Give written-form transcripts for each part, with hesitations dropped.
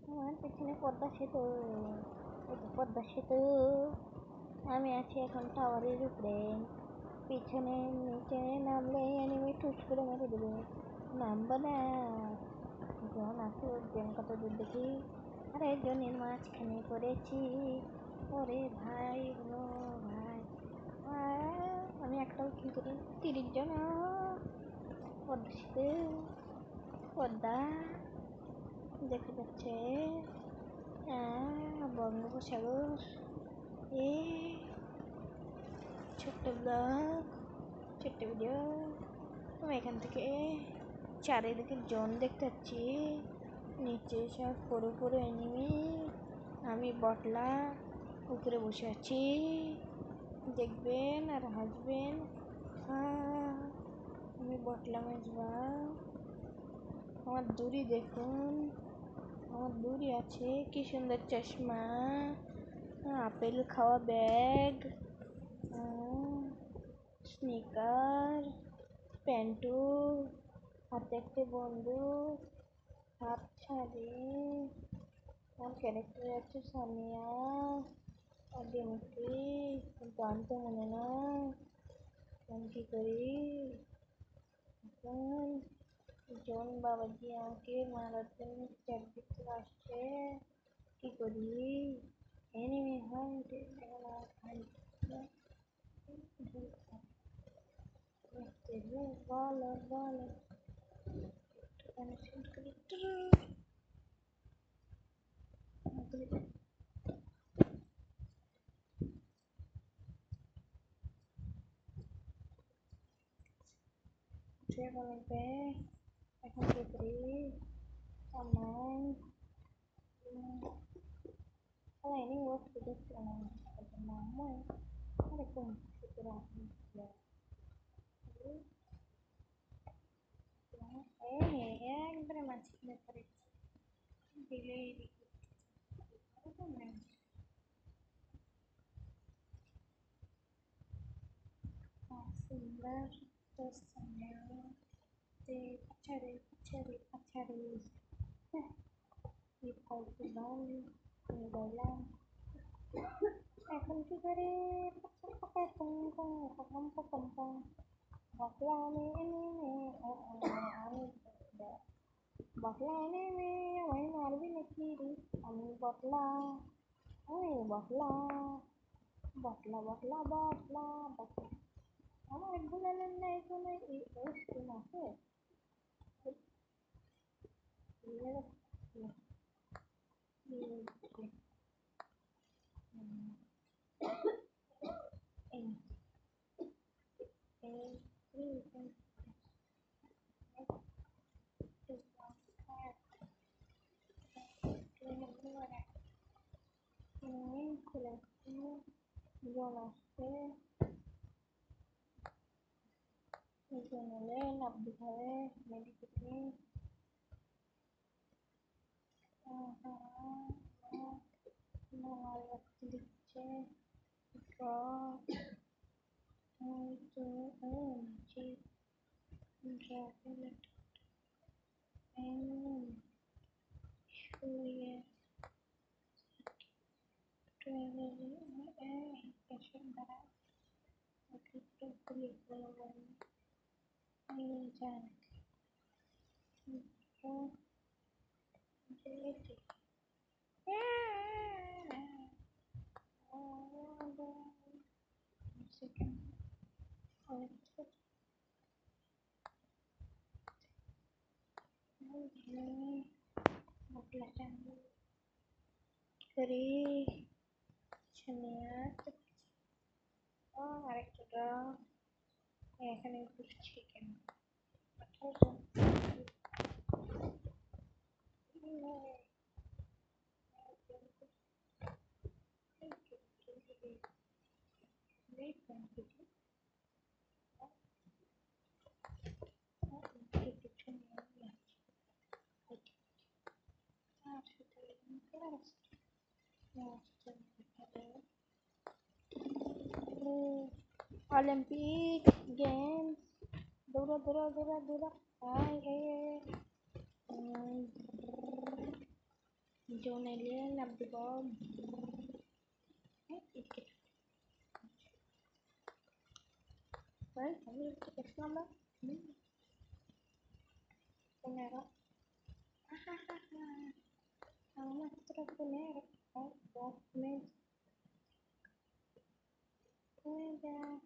আমার পেছনে পদ্মা সেতু, এটা পদ্মা সেতু। আমি আছি এখন টাওয়ারের উপরে, পিছনে নিচে নামলে এনিমি টুস করে মেরে দেবে, নামবো না। জন আছে, জন কত দূর দেখি, আরে জনের মাঝখানে পড়েছি, ওরে ভাই হলো ভাই। আমি একটাও কি করি, 30 জন। পদ্মা সেতু, পদ্মা দেখতে পাচ্ছে, বঙ্গোপসাগর। এ ছোট্ট ব্লগ, ছোট্ট ভিডিও। আমি এখান থেকে চারিদিকে জন দেখতে পাচ্ছি, নিচে সব পুরো পুরো এনিমি, আমি বটলা উপরে বসে আছি, দেখবেন আর হাসবেন। আমি বটলা মেজবা, আমার দূরি দেখুন, আমার দূরি আছে, কি সুন্দর চশমা, আপেল খাওয়া ব্যাগ, স্নিকার, প্যান্টু, হাতে একটা বন্দুক, হাত ছাড়ে। আমার ক্যারেক্টার আছে সানিয়া আর ডিমটি, কিন্তু আমি তো মনে না আমি কি করি এখন। জন বাবাজি আমাকে মারার জন্য চারদিক থেকে আসছে, কি করি। এনিমি হান্ট, বলো বলো, কানেকশন করি। উঠে বলবে এখন কি করি, আমার ini waktu itu nama ada komputer ya ya kita masih dapat delay di sebentar terus saya cari di Portugal dalam এখন কি করে পম্পম বকলা আমি বকলা এনে আমায় মারবি নাকি রে, আমি বকলা, ওই বকলা বকলা বকলা বকলা বকলা, আমার গুলালেন নাই কোনো এই স্কিন আছে। খুলে জন আসছে, জন হলে লাভ দিতে হবে মেডিকেটে। দিচ্ছে dari Shania. আরেকটা দাও, এখানে করছি কেন Olympic Games, dura. Ay, un alien up the bomb. Well, I will take a number. Ponero. Vamos a poner. Oh, God, me. Pueda.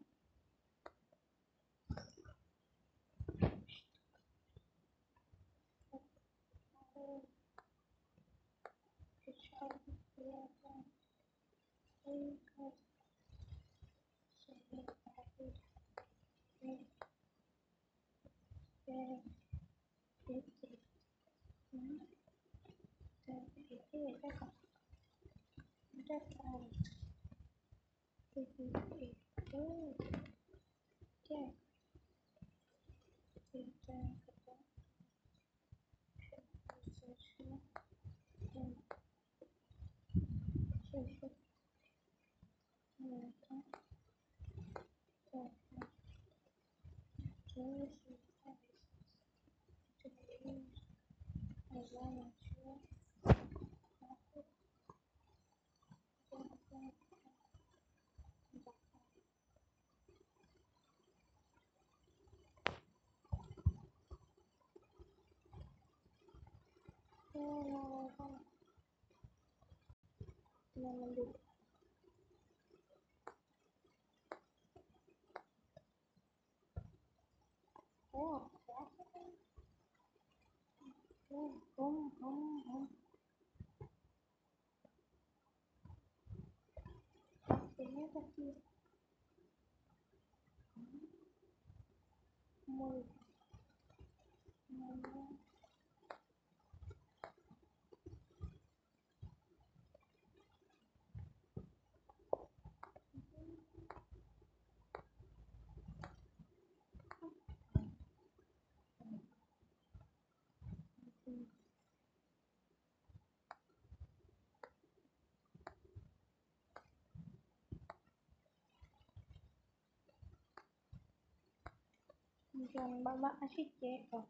John Baba asyik oh,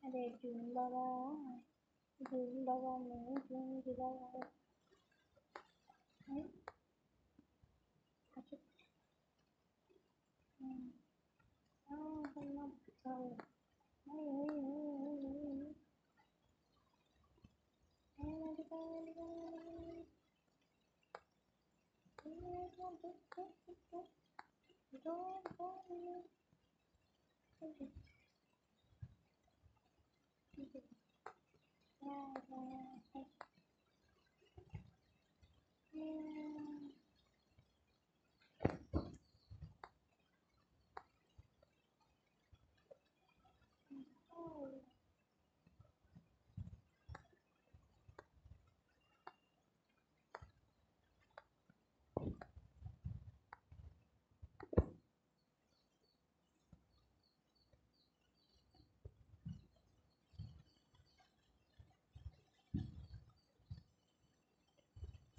ada Jun Baba, Jun Baba nih, Jun Baba, asyik, kenapa kau,